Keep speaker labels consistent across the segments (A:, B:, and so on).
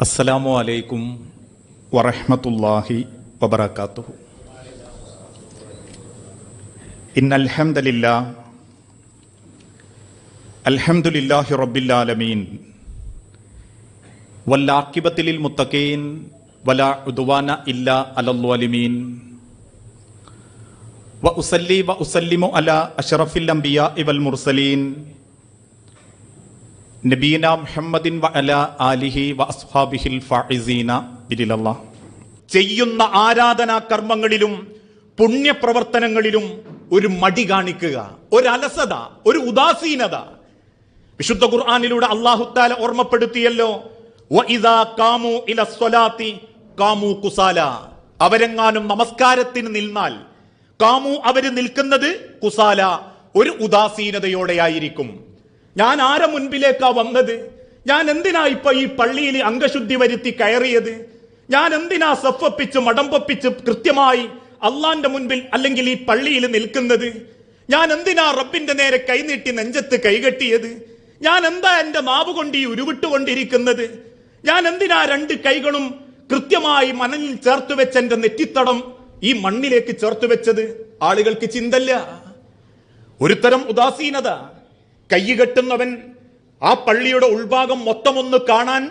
A: അസ്സലാമു അലൈക്കും വറഹ്മത്തുള്ളാഹി വബറകാതുഹു. ഇന്നൽ ഹംദലില്ലാഹ് അൽഹംദുലില്ലാഹി റബ്ബിൽ ആലമീൻ വൽ ആഖിബത്തു ലിൽ മുത്തഖീൻ വലാ ഉദ്വാന ഇല്ലാ അലൽ ളാലിമീൻ വഉസല്ലി വഉസല്ലിമു അലാ അഷ്റഫിൽ അംബിയാഇ വൽ മുർസലീൻ നബീന മുഹമ്മദിൻ വഅലാ ആലിഹി വഅസ്ഹാബിഹിൽ ഫായിസീന ബിലില്ലാഹ്. ചെയ്യുന്ന ആരാധനാ കർമ്മങ്ങളിലും പുണ്യപ്രവർത്തനങ്ങളിലും ഒരു മടി കാണിക്കുക, ഒരു അലസത, ഒരു ഉദാസീനത വിശുദ്ധ ഖുർആനിലൂടെ അല്ലാഹു തആല ഓർമ്മപ്പെടുത്തിയല്ലോ. വഇദാ ഖാമു ഇലസ്സലാത്തി ഖാമു കുസാല. അവരെങ്ങാനും നമസ്കാരത്തിന് നിന്നാൽ ഖാമു, അവര് നിൽക്കുന്നത് കുസാല, ഒരു ഉദാസീനതയോടെയായിരിക്കും. ഞാൻ ആരെ മുൻപിലേക്കാ വന്നത്? ഞാൻ എന്തിനാ ഇപ്പൊ ഈ പള്ളിയിൽ അംഗശുദ്ധി വരുത്തി കയറിയത്? ഞാൻ എന്തിനാ സഫപ്പിച്ച് മടമ്പപ്പിച്ച് കൃത്യമായി അള്ളാന്റെ മുൻപിൽ അല്ലെങ്കിൽ ഈ പള്ളിയിൽ നിൽക്കുന്നത്? ഞാൻ എന്തിനാ റബ്ബിന്റെ നേരെ കൈനീട്ടി നെഞ്ചത്ത് കൈകെട്ടിയത്? ഞാൻ എന്താ എന്റെ നാവ് കൊണ്ട് ഈ ഉരുവിട്ടുകൊണ്ടിരിക്കുന്നത്? ഞാൻ എന്തിനാ രണ്ട് കൈകളും കൃത്യമായി മനലിൽ ചേർത്ത് വെച്ച് എന്റെ നെറ്റിത്തടം ഈ മണ്ണിലേക്ക് ചേർത്ത് വെച്ചത്? ആളുകൾക്ക് ചിന്തല്ല, ഒരു തരം ഉദാസീനത. കൈകെട്ടുന്നവൻ ആ പള്ളിയുടെ ഉൾഭാഗം മൊത്തമൊന്ന് കാണാൻ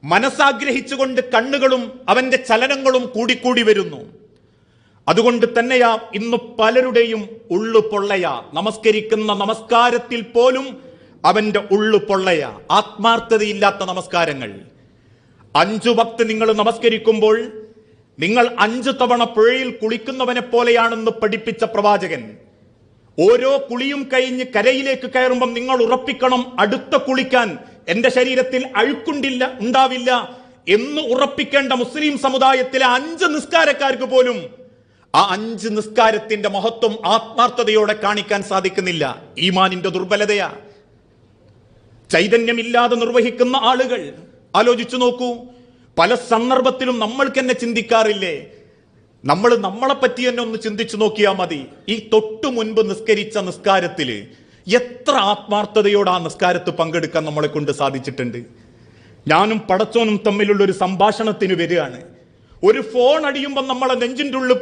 A: മനസ്സാഗ്രഹിച്ചുകൊണ്ട് കണ്ണുകളും അവന്റെ ചലനങ്ങളും കൂടിക്കൂടി വരുന്നു. അതുകൊണ്ട് തന്നെയാ ഇന്ന് പലരുടെയും ഉള്ളു പൊള്ളയാ. നമസ്കരിക്കുന്ന നമസ്കാരത്തിൽ പോലും അവന്റെ ഉള്ളു പൊള്ളയാ, ആത്മാർത്ഥതയില്ലാത്ത നമസ്കാരങ്ങൾ. 5 വക്ത് നിങ്ങൾ നമസ്കരിക്കുമ്പോൾ നിങ്ങൾ 5 തവണ പുഴയിൽ കുളിക്കുന്നവനെ പോലെയാണെന്ന് പഠിപ്പിച്ച പ്രവാചകൻ. ഓരോ കുളിയും കഴിഞ്ഞ് കരയിലേക്ക് കയറുമ്പം നിങ്ങൾ ഉറപ്പിക്കണം, അടുത്ത കുളിക്കാൻ എന്റെ ശരീരത്തിൽ അഴുക്കുണ്ടില്ല ഉണ്ടാവില്ല എന്ന് ഉറപ്പിക്കേണ്ട മുസ്ലിം സമുദായത്തിലെ 5 നിസ്കാരക്കാർക്ക് പോലും ആ 5 നിസ്കാരത്തിന്റെ മഹത്വം ആത്മാർത്ഥതയോടെ കാണിക്കാൻ സാധിക്കുന്നില്ല. ഈമാനിന്റെ ദുർബലതയാ. ചൈതന്യമില്ലാതെ നിർവഹിക്കുന്ന ആളുകൾ ആലോചിച്ചു നോക്കൂ. പല സന്ദർഭത്തിലും നമ്മൾക്ക് തന്നെ ചിന്തിക്കാറില്ലേ? നമ്മളെ പറ്റി തന്നെ ഒന്ന് ചിന്തിച്ചു നോക്കിയാൽ മതി. ഈ തൊട്ടു മുൻപ് നിസ്കരിച്ച നിസ്കാരത്തില് എത്ര ആത്മാർത്ഥതയോടെ ആ നിസ്കാരത്ത് പങ്കെടുക്കാൻ നമ്മളെ കൊണ്ട് സാധിച്ചിട്ടുണ്ട്. ഞാനും പടച്ചോനും തമ്മിലുള്ള ഒരു സംഭാഷണത്തിന് വരികയാണ്. ഒരു ഫോൺ അടിയുമ്പോൾ നമ്മളെ നെഞ്ചിൻ്റെ ഉള്ളിൽ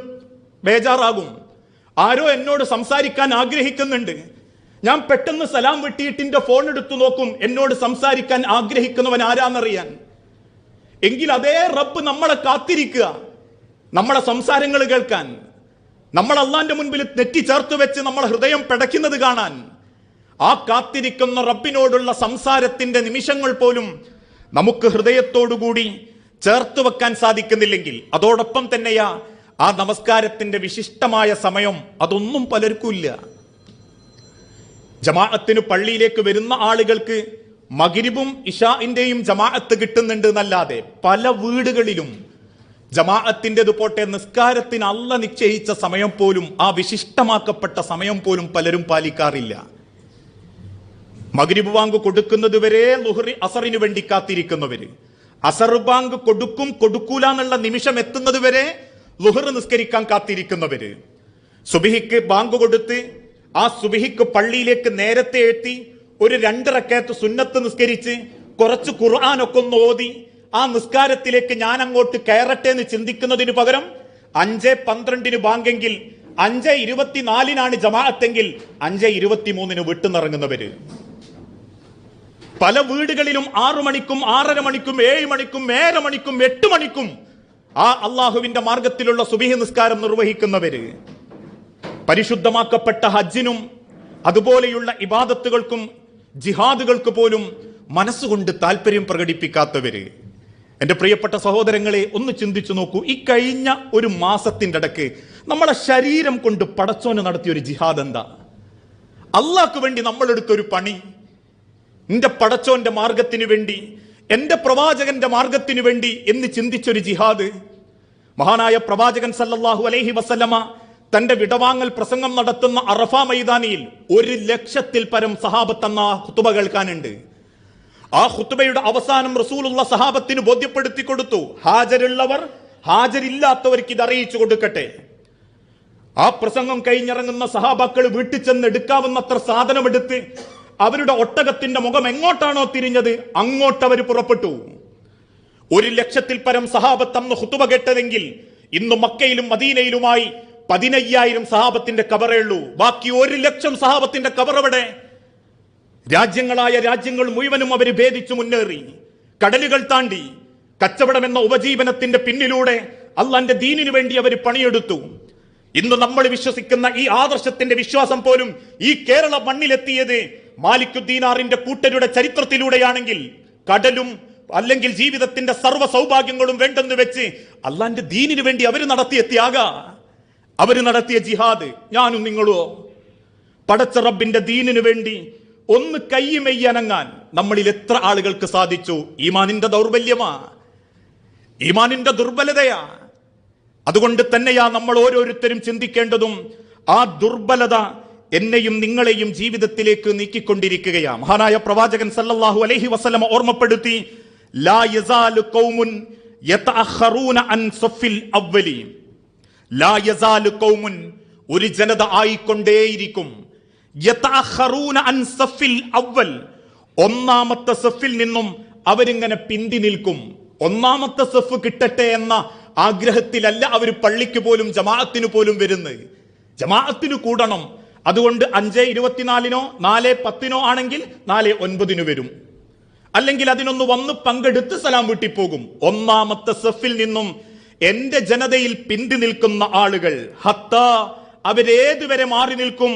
A: ബേജാറാകും. ആരോ എന്നോട് സംസാരിക്കാൻ ആഗ്രഹിക്കുന്നുണ്ട്. ഞാൻ പെട്ടെന്ന് സലാം വെട്ടിയിട്ടിന്റെ ഫോൺ എടുത്തു നോക്കും, എന്നോട് സംസാരിക്കാൻ ആഗ്രഹിക്കുന്നവൻ ആരാന്നറിയാൻ. എങ്കിൽ അതേ റബ്ബ് നമ്മളെ കാത്തിരിക്കുക, നമ്മളെ സംസാരങ്ങൾ കേൾക്കാൻ, നമ്മൾ അള്ളാന്റെ മുൻപിൽ നെറ്റി ചേർത്ത് വെച്ച് നമ്മളെ ഹൃദയം പിടയ്ക്കുന്നത് കാണാൻ. ആ കാത്തിരിക്കുന്ന റബ്ബിനോടുള്ള സംസാരത്തിന്റെ നിമിഷങ്ങൾ പോലും നമുക്ക് ഹൃദയത്തോടുകൂടി ചേർത്ത് വെക്കാൻ സാധിക്കുന്നില്ലെങ്കിൽ അതോടൊപ്പം തന്നെയാ ആ നമസ്കാരത്തിന്റെ വിശിഷ്ടമായ സമയം, അതൊന്നും പലർക്കും ഇല്ല. ജമാഅത്തിന് പള്ളിയിലേക്ക് വരുന്ന ആളുകൾക്ക് മഗ്രിബും ഇശാഇന്റെയും ജമാഅത്ത് കിട്ടുന്നുണ്ട് എന്നല്ലാതെ പല വീടുകളിലും ജമാഅത്തിൻ്റെത് പോട്ടെ, നിസ്കാരത്തിന് അല്ല നിശ്ചയിച്ച സമയം പോലും, ആ വിശിഷ്ടമാക്കപ്പെട്ട സമയം പോലും പലരും പാലിക്കാറില്ല. മഗ്രിബ് ബാങ്ക് കൊടുക്കുന്നത് വരെ ളുഹ്ർ അസറിന് വേണ്ടി കാത്തിരിക്കുന്നവര്, അസർ ബാങ്ക് കൊടുക്കൂല എന്നുള്ള നിമിഷം എത്തുന്നത് വരെ ളുഹ്ർ നിസ്കരിക്കാൻ കാത്തിരിക്കുന്നവര്, സുബ്ഹിക്ക് ബാങ്ക് കൊടുത്ത് ആ സുബ്ഹിക്ക് പള്ളിയിലേക്ക് നേരത്തെ എത്തി ഒരു 2 റക്അത്ത് സുന്നത്ത് നിസ്കരിച്ച് കുറച്ച് ഖുർആനൊക്കെ ഒന്ന് ഓതി ആ നിസ്കാരത്തിലേക്ക് ഞാൻ അങ്ങോട്ട് കയറട്ടെ എന്ന് ചിന്തിക്കുന്നതിന് പകരം 5:12 ബാങ്കെങ്കിൽ 5:24 ജമാഅത്തെങ്കിൽ 5:23 വിട്ടുനിറങ്ങുന്നവര്. പല വീടുകളിലും 6 മണിക്കും 6:30 മണിക്കും 7 മണിക്കും 7:30 മണിക്കും 8 മണിക്കും ആ അള്ളാഹുവിന്റെ മാർഗത്തിലുള്ള സുബ്ഹി നിസ്കാരം നിർവഹിക്കുന്നവര്. പരിശുദ്ധമാക്കപ്പെട്ട ഹജ്ജിനും അതുപോലെയുള്ള ഇബാദത്തുകൾക്കും ജിഹാദുകൾക്ക് പോലും മനസ്സുകൊണ്ട് താല്പര്യം പ്രകടിപ്പിക്കാത്തവര്. എന്റെ പ്രിയപ്പെട്ട സഹോദരങ്ങളെ, ഒന്ന് ചിന്തിച്ചു നോക്കൂ. ഈ കഴിഞ്ഞ ഒരു മാസത്തിന്റെ ഇടയ്ക്ക് നമ്മളെ ശരീരം കൊണ്ട് പടച്ചോന് നടത്തിയ ഒരു ജിഹാദ് എന്താ? അള്ളാഹ്ക്ക് വേണ്ടി നമ്മളെടുത്തൊരു പണി, എന്റെ പടച്ചോന്റെ മാർഗത്തിന് വേണ്ടി, എന്റെ പ്രവാചകന്റെ മാർഗത്തിന് വേണ്ടി എന്ന് ചിന്തിച്ചൊരു ജിഹാദ്. മഹാനായ പ്രവാചകൻ സല്ലല്ലാഹു അലൈഹി വസല്ലമ തന്റെ വിടവാങ്ങൽ പ്രസംഗം നടത്തുന്ന അറഫ മൈതാനിയിൽ 1,00,000-ൽ പരം സഹാബത്ത് എന്ന ഖുതുബ കേൾക്കാനുണ്ട്. ആ ഖുതുബയുടെ അവസാനം റസൂലുള്ള സഹാബത്തിന് ബോധ്യപ്പെടുത്തി കൊടുത്തു, ഹാജരുള്ളവർ ഹാജരില്ലാത്തവർക്ക് ഇത് അറിയിച്ചു കൊടുക്കട്ടെ. ആ പ്രസംഗം കഴിഞ്ഞിറങ്ങുന്ന സഹാബാക്കൾ വീട്ടിൽ ചെന്ന് എടുക്കാവുന്നത്ര സാധനമെടുത്ത് അവരുടെ ഒട്ടകത്തിന്റെ മുഖം എങ്ങോട്ടാണോ തിരിഞ്ഞത് അങ്ങോട്ടവർ പുറപ്പെട്ടു. 100,000-ൽ പരം സഹാബത്ത് അന്ന് ഖുതുബ കേട്ടതെങ്കിൽ ഇന്ന് മക്കയിലും മദീനയിലുമായി 15,000 സഹാബത്തിന്റെ കബറേ ഉള്ളൂ. ബാക്കി 1,00,000 സഹാബത്തിന്റെ കബറവിടെ. രാജ്യങ്ങൾ മുഴുവനും അവർ ഭേദിച്ചു മുന്നേറി, കടലുകൾ താണ്ടി, കച്ചവടം എന്ന ഉപജീവനത്തിന്റെ പിന്നിലൂടെ അള്ളാന്റെ ദീനിനു വേണ്ടി അവർ പണിയെടുത്തു. ഇന്ന് നമ്മൾ വിശ്വസിക്കുന്ന ഈ ആദർശത്തിന്റെ വിശ്വാസം പോലും ഈ കേരള മണ്ണിലെത്തിയത് മാലിക്കുദ്ദീനാറിന്റെ കൂട്ടരുടെ ചരിത്രത്തിലൂടെയാണെങ്കിൽ, കടലും അല്ലെങ്കിൽ ജീവിതത്തിന്റെ സർവ്വ സൗഭാഗ്യങ്ങളും വേണ്ടെന്ന് വെച്ച് അള്ളാന്റെ ദീനിനു വേണ്ടി അവർ നടത്തിയ ത്യാഗ, അവർ നടത്തിയ ജിഹാദ്, ഞാനും നിങ്ങളോ പടച്ച റബ്ബിന്റെ ദീനിനു വേണ്ടി ഒന്ന് കയ്യുമെയ്യനങ്ങാൻ നമ്മളിൽ എത്ര ആളുകൾക്ക് സാധിച്ചു? ഈമാനിന്റെ ദൗർബല്യമാ, ഈമാനിന്റെ ദുർബലതയാ. അതുകൊണ്ട് തന്നെയാ നമ്മൾ ഓരോരുത്തരും ചിന്തിക്കേണ്ടതും ആ ദുർബലത എന്നെയും നിങ്ങളെയും ജീവിതത്തിലേക്ക് നീക്കിക്കൊണ്ടിരിക്കുകയാ. മഹാനായ പ്രവാചകൻ സല്ലല്ലാഹു അലൈഹി വസല്ലം ഓർമ്മപ്പെടുത്തി, ലാ യസാലു ഖൗമുൻ യതഅഖറൂന അൻ സഫിൽ അവ്വലി. ലാ യസാലു ഖൗമുൻ, ഒരു ജനത ആയിക്കൊണ്ടേയിരിക്കും, യതഅഖറൂന അൻ സഫിൽ അവ്വൽ, ഒന്നാമത്തെ സഫിൽ നിന്നും അവരിങ്ങനെ പിന്തി നിൽക്കും. ഒന്നാമത്തെ സഫ് കിട്ടട്ടെ എന്ന ആഗ്രഹത്തിലല്ല അവർ പള്ളിക്ക് പോലും ജമാഅത്തിന് പോലും വരുന്നത്. ജമാഅത്തിന് കൂടണം, അതുകൊണ്ട് 5:24 4:10 ആണെങ്കിൽ 4:09 വരും, അല്ലെങ്കിൽ അതിനൊന്ന് വന്ന് പങ്കെടുത്ത് സലാം വീട്ടിപ്പോകും. ഒന്നാമത്തെ സഫിൽ നിന്നും എന്റെ ജനതയിൽ പിന്തി നിൽക്കുന്ന ആളുകൾ ഹത്താ, അവരേതുവരെ മാറി നിൽക്കും?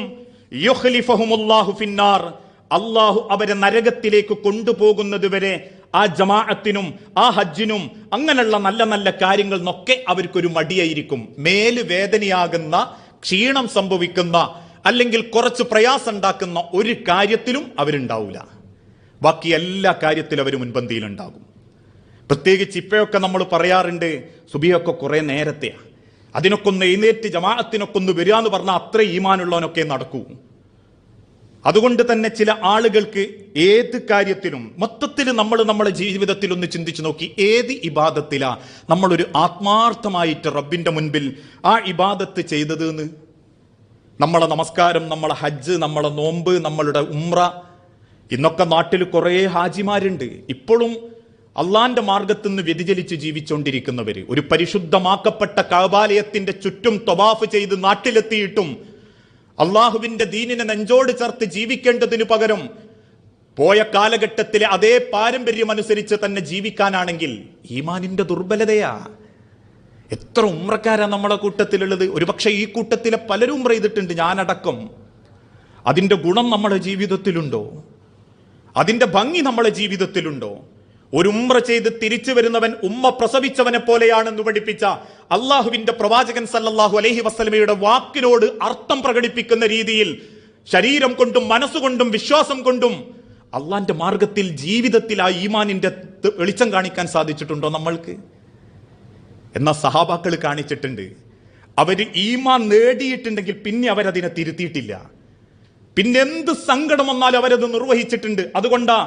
A: യുഖ്ലിഫഹുമുല്ലാഹു ഫിന്നാർ, അള്ളാഹു അവരെ നരകത്തിലേക്ക് കൊണ്ടുപോകുന്നത് വരെ ആ ജമാഅത്തിനും ആ ഹജ്ജിനും അങ്ങനെയുള്ള നല്ല നല്ല കാര്യങ്ങൾ എന്നൊക്കെ അവർക്കൊരു മടിയായിരിക്കും. മേല് വേദനയാകുന്ന, ക്ഷീണം സംഭവിക്കുന്ന, അല്ലെങ്കിൽ കുറച്ച് പ്രയാസം ഉണ്ടാക്കുന്ന ഒരു കാര്യത്തിലും അവരുണ്ടാവില്ല. ബാക്കി എല്ലാ കാര്യത്തിലും അവർ മുൻപന്തിയിലുണ്ടാകും. പ്രത്യേകിച്ച് ഇപ്പോഴൊക്കെ നമ്മൾ പറയാറുണ്ട്, സുബിയൊക്കെ കുറെ നേരത്തെയാണ്, അതിനൊക്കെ ഒന്ന് എഴുന്നേറ്റ് ജമാഅത്തിനൊക്കെ ഒന്ന് വരിക എന്ന് പറഞ്ഞാൽ അത്ര ഈമാനുള്ളവനൊക്കെ നടക്കൂ. അതുകൊണ്ട് തന്നെ ചില ആളുകൾക്ക് ഏത് കാര്യത്തിലും മൊത്തത്തിൽ നമ്മളെ ജീവിതത്തിൽ ഒന്ന് ചിന്തിച്ചു നോക്കി, ഏത് ഇബാദത്തിലാ നമ്മളൊരു ആത്മാർത്ഥമായിട്ട് റബ്ബിന്റെ മുൻപിൽ ആ ഇബാദത്ത് ചെയ്തത് എന്ന്? നമ്മളെ നമസ്കാരം, നമ്മളെ ഹജ്ജ്, നമ്മളെ നോമ്പ്, നമ്മളുടെ ഉംറ. ഇന്നൊക്കെ നാട്ടിൽ കുറേ ഹാജിമാരുണ്ട് ഇപ്പോഴും അള്ളാന്റെ മാർഗത്തു നിന്ന് വ്യതിചലിച്ച് ജീവിച്ചുകൊണ്ടിരിക്കുന്നവര്. ഒരു പരിശുദ്ധമാക്കപ്പെട്ട കഅബാലയത്തിന്റെ ചുറ്റും തവാഫ് ചെയ്ത് നാട്ടിലെത്തിയിട്ടും അള്ളാഹുവിന്റെ ദീനിനെ നെഞ്ചോട് ചേർത്ത് ജീവിക്കേണ്ടതിനു പകരം പോയ കാലഘട്ടത്തിലെ അതേ പാരമ്പര്യം അനുസരിച്ച് തന്നെ ജീവിക്കാനാണെങ്കിൽ ഈമാനിന്റെ ദുർബലതയാ. എത്ര ഉംറക്കാരാ നമ്മളെ കൂട്ടത്തിലുള്ളത്? ഒരുപക്ഷെ ഈ കൂട്ടത്തിലെ പലരും ഉംറ ചെയ്തിട്ടുണ്ട്, ഞാനടക്കം. അതിന്റെ ഗുണം നമ്മുടെ ജീവിതത്തിലുണ്ടോ? അതിന്റെ ഭംഗി നമ്മുടെ ജീവിതത്തിലുണ്ടോ? ഒരു ഉംറ ചെയ്ത് തിരിച്ചു വരുന്നവൻ ഉമ്മ പ്രസവിച്ചവനെ പോലെയാണെന്ന് പഠിപ്പിച്ച അള്ളാഹുവിന്റെ പ്രവാചകൻ സല്ലല്ലാഹു അലൈഹി വസല്ലമയുടെ വാക്കിനോട് അർത്ഥം പ്രകടിപ്പിക്കുന്ന രീതിയിൽ ശരീരം കൊണ്ടും മനസ്സുകൊണ്ടും വിശ്വാസം കൊണ്ടും അള്ളാന്റെ മാർഗത്തിൽ ജീവിതത്തിൽ ആ ഈമാനിന്റെ വെളിച്ചം കാണിക്കാൻ സാധിച്ചിട്ടുണ്ടോ നമ്മൾക്ക്? എന്നാൽ സഹാബാക്കൾ കാണിച്ചിട്ടുണ്ട്. അവര് ഈമാൻ നേടിയിട്ടുണ്ടെങ്കിൽ പിന്നെ അവരതിനെ തിരുത്തിയിട്ടില്ല. പിന്നെന്ത് സങ്കടം വന്നാലും അവരത് നിർവഹിച്ചിട്ടുണ്ട്. അതുകൊണ്ടാ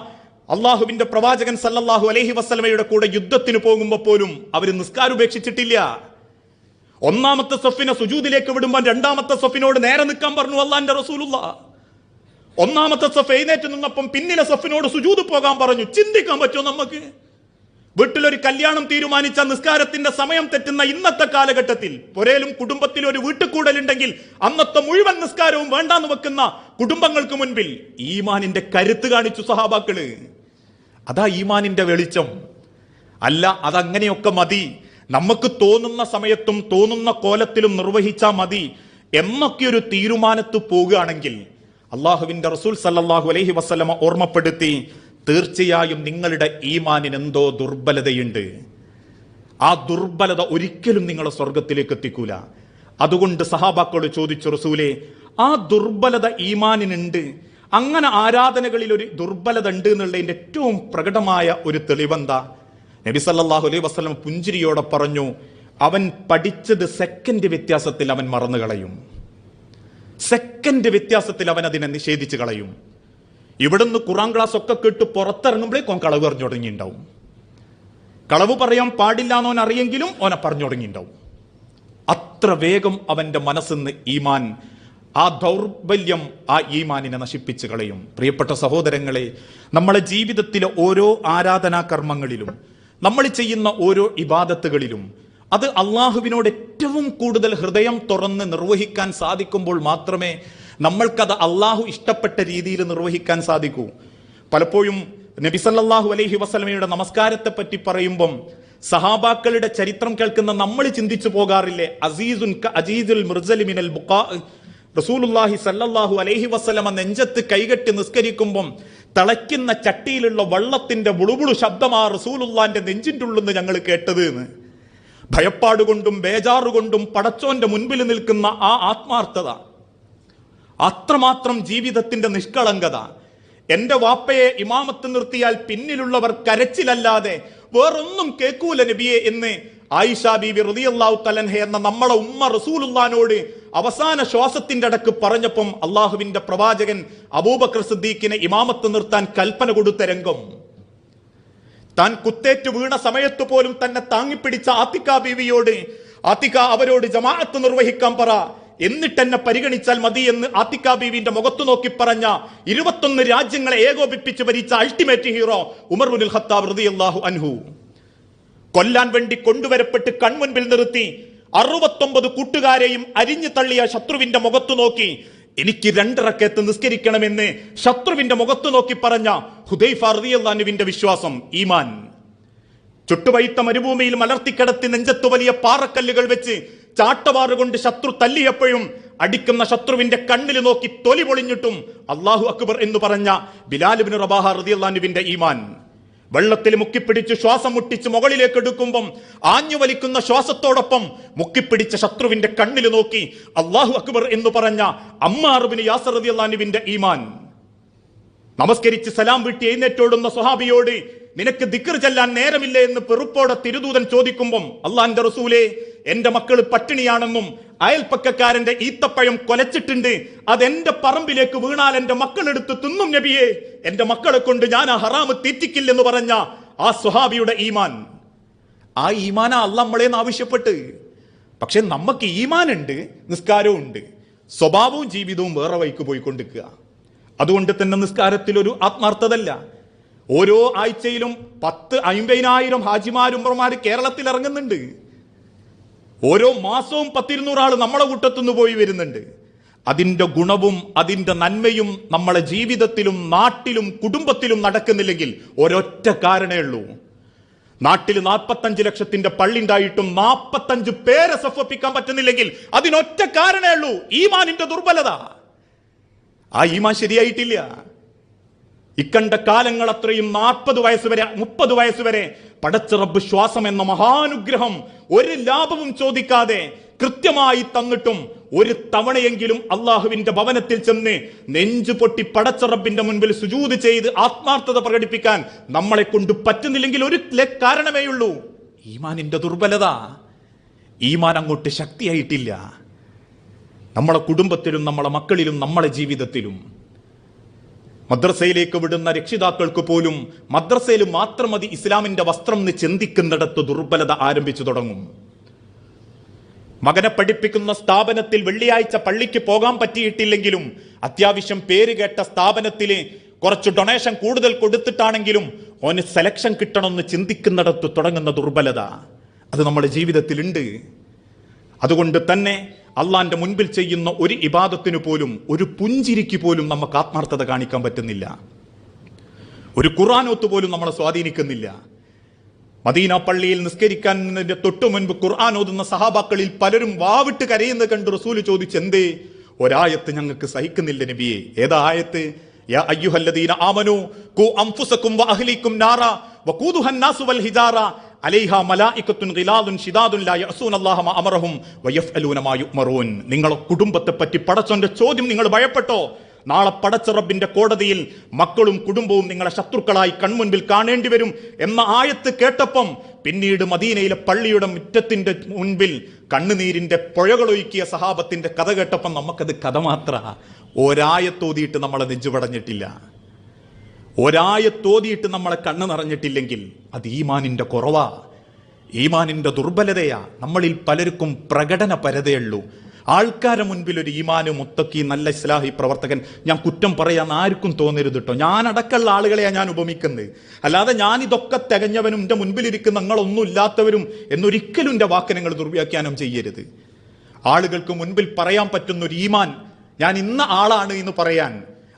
A: അള്ളാഹുവിന്റെ പ്രവാചകൻ സല്ലല്ലാഹു അലൈഹി വസല്ലമയുടെ കൂടെ യുദ്ധത്തിന് പോകുമ്പോൾ പോലും അവർ നിസ്കാരം ഉപേക്ഷിച്ചിട്ടില്ല. ഒന്നാമത്തെ സഫിനെ സുജൂദിലേക്ക് വിടുമ്പോൾ രണ്ടാമത്തെ സഫിനോട് നേരെ നിൽക്കാൻ പറഞ്ഞു അള്ളാന്റെ റസൂലുള്ളാഹ്. ഒന്നാമത്തെ സഫ് എഴുന്നേറ്റ് നിന്നപ്പം പിന്നിലെ സഫിനോട് സുജൂദ് പോകാൻ പറഞ്ഞു. ചിന്തിക്കാൻ പറ്റുമോ നമുക്ക്? വീട്ടിലൊരു കല്യാണം തീരുമാനിച്ച നിസ്കാരത്തിന്റെ സമയം തെറ്റുന്ന ഇന്നത്തെ കാലഘട്ടത്തിൽ പൊരയിലും കുടുംബത്തിലും ഒരു വീട്ടുകൂടലുണ്ടെങ്കിൽ അന്നത്തെ മുഴുവൻ നിസ്കാരവും വേണ്ടാന്ന് വെക്കുന്ന കുടുംബങ്ങൾക്ക് മുൻപിൽ ഈമാനിന്റെ കരുത്ത് കാണിച്ചു സഹാബാക്കള്. അതാ ഈമാനിന്റെ വെളിച്ചം. അല്ല അതങ്ങനെയൊക്കെ മതി, നമുക്ക് തോന്നുന്ന സമയത്തും തോന്നുന്ന കോലത്തിലും നിർവഹിച്ചാൽ മതി എന്നൊക്കെ ഒരു തീരുമാനത്ത് പോകുകയാണെങ്കിൽ അള്ളാഹുവിന്റെ റസൂൽ സല്ലല്ലാഹു അലൈഹി വസല്ലമ ഓർമ്മപ്പെടുത്തി, തീർച്ചയായും നിങ്ങളുടെ ഈമാനിന് എന്തോ ദുർബലതയുണ്ട്. ആ ദുർബലത ഒരിക്കലും നിങ്ങളെ സ്വർഗത്തിലേക്ക് എത്തിക്കൂല. അതുകൊണ്ട് സഹാബാക്കളോട് ചോദിച്ചു, റസൂലേ, ആ ദുർബലത ഈമാനിനുണ്ട്, അങ്ങനെ ആരാധനകളിൽ ഒരു ദുർബലത ഉണ്ട് എന്നുള്ളതിന്റെ ഏറ്റവും പ്രകടമായ ഒരു തെളിവെന്താ? നബി സല്ലല്ലാഹു അലൈഹി വസല്ലം പുഞ്ചിരിയോടെ പറഞ്ഞു, അവൻ പഠിച്ചത് സെക്കൻഡ് വ്യത്യാസത്തിൽ അവൻ മറന്നു കളയും. സെക്കൻഡ് വ്യത്യാസത്തിൽ അവൻ അതിനെ നിഷേധിച്ച് കളയും. ഇവിടുന്ന് ഖുറാൻ ക്ലാസ് ഒക്കെ കേട്ട് പുറത്തിറങ്ങുമ്പോഴേക്കും കളവ് പറഞ്ഞു തുടങ്ങിയിട്ടുണ്ടാവും. കളവ് പറയാൻ പാടില്ല എന്നോൻ അറിയെങ്കിലും ഓനെ പറഞ്ഞു തുടങ്ങിയിട്ടുണ്ടാവും. അത്ര വേഗം അവന്റെ മനസ്സിന്ന് ഈമാൻ, ആ ദൗർബല്യം ആ ഈമാനിനെ നശിപ്പിച്ച് കളയും. പ്രിയപ്പെട്ട സഹോദരങ്ങളെ, നമ്മളെ ജീവിതത്തിലെ ഓരോ ആരാധനാ കർമ്മങ്ങളിലും നമ്മൾ ചെയ്യുന്ന ഓരോ ഇബാദത്തുകളിലും അത് അള്ളാഹുവിനോട് ഏറ്റവും കൂടുതൽ ഹൃദയം തുറന്ന് നിർവഹിക്കാൻ സാധിക്കുമ്പോൾ മാത്രമേ നമ്മൾക്കത് അള്ളാഹു ഇഷ്ടപ്പെട്ട രീതിയിൽ നിർവഹിക്കാൻ സാധിക്കൂ. പലപ്പോഴും നബി സല്ലല്ലാഹു അലൈഹി വസല്ലമയുടെ നമസ്കാരത്തെ പറ്റി പറയുമ്പം സഹാബാക്കളുടെ ചരിത്രം കേൾക്കുന്ന നമ്മൾ ചിന്തിച്ചു പോകാറില്ലേ, അസീസുൽ മുർസലി മിനൽ ബുഖാ. റസൂലുള്ളാഹി സല്ലല്ലാഹു അലൈഹി വസല്ലമ നെഞ്ചത്ത് കൈകെട്ടി നിസ്കരിക്കുമ്പം തിളയ്ക്കുന്ന ചട്ടിയിലുള്ള വള്ളത്തിന്റെ ബുളുബുളു ശബ്ദമാ റസൂലുള്ളാന്റെ നെഞ്ചിൻ്റെ ഉള്ളിൽ നിന്ന് ഞങ്ങൾ കേട്ടത് എന്ന്. ഭയപ്പാടുകൊണ്ടും ബേജാറുകൊണ്ടും പടച്ചോന്റെ മുൻപിൽ നിൽക്കുന്ന ആ ആത്മാർത്ഥത, അത്രമാത്രം ജീവിതത്തിന്റെ നിഷ്കളങ്കത. എന്റെ വാപ്പയെ ഇമാമത്ത് നിർത്തിയാൽ പിന്നിലുള്ളവർ കരച്ചിലല്ലാതെ വേറൊന്നും കേൾക്കൂല നബിയെ എന്ന് ആയിഷ ബീബി റളിയല്ലാഹു തആല എന്ന നമ്മളെ ഉമ്മ റസൂലുള്ളാഹിനോട് അവസാന ശ്വാസത്തിന്റെ അടക്ക് പറഞ്ഞപ്പം അള്ളാഹുവിന്റെ പ്രവാചകൻ അബൂബക്കർ സിദ്ദീഖിനെ ഇമാമത്ത് നിർത്താൻ കൽപ്പന കൊടുത്ത രംഗം. താൻ കുത്തേറ്റ് വീണ സമയത്ത് പോലും തന്നെ താങ്ങിപ്പിടിച്ച ആത്തിക ബീവിയോട്, ആത്തിക അവരോട് ജമാഅത്ത് നിർവഹിക്കാൻ പറ, എന്നിട്ട് എന്നെ പരിഗണിച്ചാൽ മതി എന്ന് ആത്തിക ബീവിന്റെ മുഖത്തു നോക്കി പറഞ്ഞ 21 രാജ്യങ്ങളെ ഏകോപിപ്പിച്ച് ഭരിച്ച അൾട്ടിമേറ്റ് ഹീറോ ഉമർ ഇബ്നുൽ ഖത്താബ് റളിയല്ലാഹു അൻഹു കൊല്ലാൻ വേണ്ടി കൊണ്ടുവരപ്പെട്ട് കൺമുൻപിൽ നിർത്തി 69 കൂട്ടുകാരെയും അരിഞ്ഞു തള്ളിയ ശത്രുവിന്റെ മുഖത്തു നോക്കി എനിക്ക് 2 റക്അത്ത് നിസ്കരിക്കണമെന്ന് ശത്രുവിന്റെ മുഖത്തു നോക്കി പറഞ്ഞ ഹുദൈഫ റളിയല്ലാഹു അൻഹുവിന്റെ വിശ്വാസം, ഈമാൻ. ചുട്ടുവൈത്ത മരുഭൂമിയിൽ മലർത്തിക്കിടത്തി നെഞ്ചത്തു വലിയ പാറക്കല്ലുകൾ വെച്ച് ചാട്ടവാറുകൊണ്ട് ശത്രു തല്ലിയപ്പോഴും അടിക്കുന്ന ശത്രുവിന്റെ കണ്ണിൽ നോക്കി തൊലി പൊളിഞ്ഞിട്ടും അല്ലാഹു അക്ബർ എന്ന് പറഞ്ഞ ബിലാൽ ഇബ്നു റബാഹ റളിയല്ലാഹു അൻഹുവിന്റെ ഈമാൻ. വെള്ളത്തിൽ മുക്കിപ്പിടിച്ച് ശ്വാസം മുട്ടിച്ച് മുകളിലേക്ക് എടുക്കുമ്പം ആഞ്ഞു വലിക്കുന്ന ശ്വാസത്തോടൊപ്പം മുക്കിപ്പിടിച്ച ശത്രുവിന്റെ കണ്ണിൽ നോക്കി അല്ലാഹു അക്ബർ എന്ന് പറഞ്ഞ അമ്മാർ ഇബ്നു യാസർ റളിയല്ലാഹു അൻഹുവിന്റെ ഈമാൻ. നമസ്കരിച്ച് സലാം വീട്ടി എഴുന്നേറ്റോടുന്ന സ്വഹാബിയോട് നിനക്ക് ദിക്ർ ചെല്ലാൻ നേരമില്ലേ എന്ന് പെറുപ്പോടെ തിരുദൂതൻ ചോദിക്കുമ്പം അള്ളാന്റെ റസൂലേ, എന്റെ മക്കൾ പട്ടിണിയാണെന്നും അയൽപ്പക്കക്കാരന്റെ ഈത്തപ്പഴം കൊലച്ചിട്ടുണ്ട്, അതെന്റെ പറമ്പിലേക്ക് വീണാൽ എന്റെ മക്കളെടുത്ത് തിന്നും നബിയെ, എന്റെ മക്കളെ കൊണ്ട് ഞാൻ ആ ഹറാമ് തീറ്റിക്കില്ലെന്ന് പറഞ്ഞ ആ സ്വഹാബിയുടെ ഈമാൻ. ആ ഈമാനാ അള്ളാഹ് നമ്മളേന്ന് ആവശ്യപ്പെട്ട്. പക്ഷെ നമുക്ക് ഈമാനുണ്ട്, നിസ്കാരവും ഉണ്ട്, സ്വഭാവവും ജീവിതവും വേറെ വഴിക്ക് പോയിക്കൊണ്ടിരിക്കുക. അതുകൊണ്ട് തന്നെ നിസ്കാരത്തിൽ ഒരു ആത്മാർത്ഥതല്ല. ഓരോ ആഴ്ചയിലും 10-50,000 ഹാജിമാരും ഉംറമാര് കേരളത്തിൽ ഇറങ്ങുന്നുണ്ട്. ഓരോ മാസവും 100-200 ആൾ നമ്മളെ കൂട്ടത്തുനിന്ന് പോയി വരുന്നുണ്ട്. അതിന്റെ ഗുണവും അതിന്റെ നന്മയും നമ്മളെ ജീവിതത്തിലും നാട്ടിലും കുടുംബത്തിലും നടക്കുന്നില്ലെങ്കിൽ ഒരൊറ്റ കാരണേ ഉള്ളൂ. നാട്ടിൽ 45 ലക്ഷത്തിന്റെ പള്ളി ഉണ്ടായിട്ടും 45 പേരെ സഫപ്പിക്കാൻ പറ്റുന്നില്ലെങ്കിൽ അതിനൊറ്റ കാരണേ ഉള്ളൂ, ഈമാനിന്റെ ദുർബലത. ആ ഈമാൻ ശരിയായിട്ടില്ല. ഇക്കണ്ട കാലങ്ങൾ അത്രയും 40 വയസ്സ് വരെ 30 വയസ്സ് വരെ പടച്ച റബ്ബ് ശ്വാസം എന്ന മഹാനുഗ്രഹം ഒരു ലാഭവും ചോദിക്കാതെ കൃത്യമായി തന്നിട്ടും ഒരു തവണയെങ്കിലും അള്ളാഹുവിന്റെ ഭവനത്തിൽ ചെന്ന് നെഞ്ചു പൊട്ടി പടച്ച റബ്ബിന്റെ മുൻപിൽ സുജൂദ് ചെയ്ത് ആത്മാർത്ഥത പ്രകടിപ്പിക്കാൻ നമ്മളെ കൊണ്ട് പറ്റുന്നില്ലെങ്കിൽ ഒരു കാരണമേ ഉള്ളൂ, ഈമാനിന്റെ ദുർബലത. ഈമാൻ അങ്ങോട്ട് ശക്തിയായിട്ടില്ല. നമ്മളെ കുടുംബത്തിലും നമ്മളെ മക്കളിലും നമ്മളെ ജീവിതത്തിലും. മദ്രസയിലേക്ക് വിടുന്ന രക്ഷിതാക്കൾക്ക് പോലും മദ്രസയിൽ മാത്രം മതി ഇസ്ലാമിന്റെ വസ്ത്രം എന്ന് ചിന്തിക്കുന്നിടത്ത് ദുർബലത ആരംഭിച്ചു തുടങ്ങും. മകനെ പഠിപ്പിക്കുന്ന സ്ഥാപനത്തിൽ വെള്ളിയാഴ്ച പള്ളിക്ക് പോകാൻ പറ്റിയിട്ടില്ലെങ്കിലും അത്യാവശ്യം പേര് കേട്ട സ്ഥാപനത്തില് കുറച്ച് ഡൊണേഷൻ കൂടുതൽ കൊടുത്തിട്ടാണെങ്കിലും ഓന് സെലക്ഷൻ കിട്ടണമെന്ന് ചിന്തിക്കുന്നിടത്ത് തുടങ്ങുന്ന ദുർബലത അത് നമ്മുടെ ജീവിതത്തിലുണ്ട്. അതുകൊണ്ട് തന്നെ അള്ളാന്റെ മുൻപിൽ ചെയ്യുന്ന ഒരു ഇബാദത്തിന് പോലും, ഒരു പുഞ്ചിരിക്ക് പോലും നമുക്ക് ആത്മാർത്ഥത കാണിക്കാൻ പറ്റുന്നില്ല. ഒരു ഖുർആനോത്ത് പോലും നമ്മളെ സ്വാധീനിക്കുന്നില്ല. മദീന പള്ളിയിൽ നിസ്കരിക്കാൻ തൊട്ടു മുൻപ് ഖുർആൻ ഓതുന്ന സഹാബാക്കളിൽ പലരും വാവിട്ട് കരയുന്നത് കണ്ട് റസൂല് ചോദിച്ചു, എന്തേ? ഒരായത്ത് ഞങ്ങൾക്ക് സഹിക്കുന്നില്ല നബിയെ. ഏതാ ആയത്ത്? യാ അയ്യുഹല്ലദീന ആമനൂ ഖൂ അൻഫുസകും വഅഹ്ലികും നാറ വഖൂദുഹൻ നാസു വൽ ഹിജാറ അലൈഹാ മലായികത്തുൻ ഗിലാദുൻ ശിദാദുൻ ലാ യഅസൂനല്ലാഹ മാ അമറഹും വയഫ്അലൂന മാ യുഅ്മറൂൻ. നിങ്ങളെ കുടുംബത്തെ പറ്റി പടച്ചോന്റെ ചോദ്യം നിങ്ങൾ ഭയപ്പെട്ടോ? നാളെ പടച്ച റബ്ബിന്റെ കോടതിയിൽ മക്കളും കുടുംബവും നിങ്ങളെ ശത്രുക്കളായി കൺമുൻപിൽ കാണേണ്ടി വരും എന്ന ആയത്ത് കേട്ടപ്പം പിന്നീട് മദീനയിലെ പള്ളിയുടെ മുറ്റത്തിന്റെ മുൻപിൽ കണ്ണുനീരിന്റെ പുഴകളൊഴുക്കിയ സഹാബത്തിന്റെ കഥ കേട്ടപ്പം നമുക്കത് കഥ മാത്ര. ഒരായത്തോതിയിട്ട് നമ്മളെ നെഞ്ചുപടഞ്ഞിട്ടില്ല. ഒരായത്തോതിയിട്ട് നമ്മളെ കണ്ണ് നിറഞ്ഞിട്ടില്ലെങ്കിൽ അത് ഈമാനിന്റെ കുറവാ, ഈമാനിന്റെ ദുർബലതയാ. നമ്മളിൽ പലർക്കും പ്രകടന പരതയുള്ളൂ, ആൾക്കാരെ മുൻപിൽ ഒരു ഈമാന് മുത്തക്കി നല്ല ഇസ്ലാഹി പ്രവർത്തകൻ, ഞാൻ കുറ്റം പറയാൻ ആർക്കും തോന്നരുത് കേട്ടോ. ഞാൻ അടക്കമുള്ള ആളുകളെയാണ് ഞാൻ ഉപമിക്കുന്നത്. അല്ലാതെ ഞാൻ ഇതൊക്കെ തികഞ്ഞവനും എൻ്റെ മുൻപിലിരിക്കുന്ന നിങ്ങളൊന്നും ഇല്ലാത്തവരും എന്നൊരിക്കലും എൻ്റെ വാക്ക് നിങ്ങൾ ദുർവ്യാഖ്യാനം ചെയ്യരുത്. ആളുകൾക്ക് മുൻപിൽ പറയാൻ പറ്റുന്ന ഒരു ഈമാൻ, ഞാൻ ഇന്ന ആളാണ് എന്ന് പറയാൻ,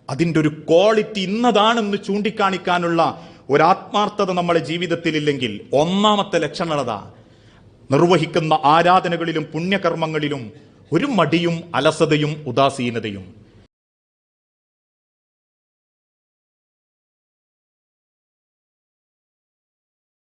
A: അതിൻ്റെ ഒരു ക്വാളിറ്റി ഇന്നതാണെന്ന് ചൂണ്ടിക്കാണിക്കാനുള്ള ഒരാത്മാർത്ഥത നമ്മുടെ ജീവിതത്തിലില്ലെങ്കിൽ ഒന്നാമത്തെ ലക്ഷണത നിർവഹിക്കുന്ന ആരാധനകളിലും പുണ്യകർമ്മങ്ങളിലും ഒരു മടിയും അലസതയും ഉദാസീനതയും.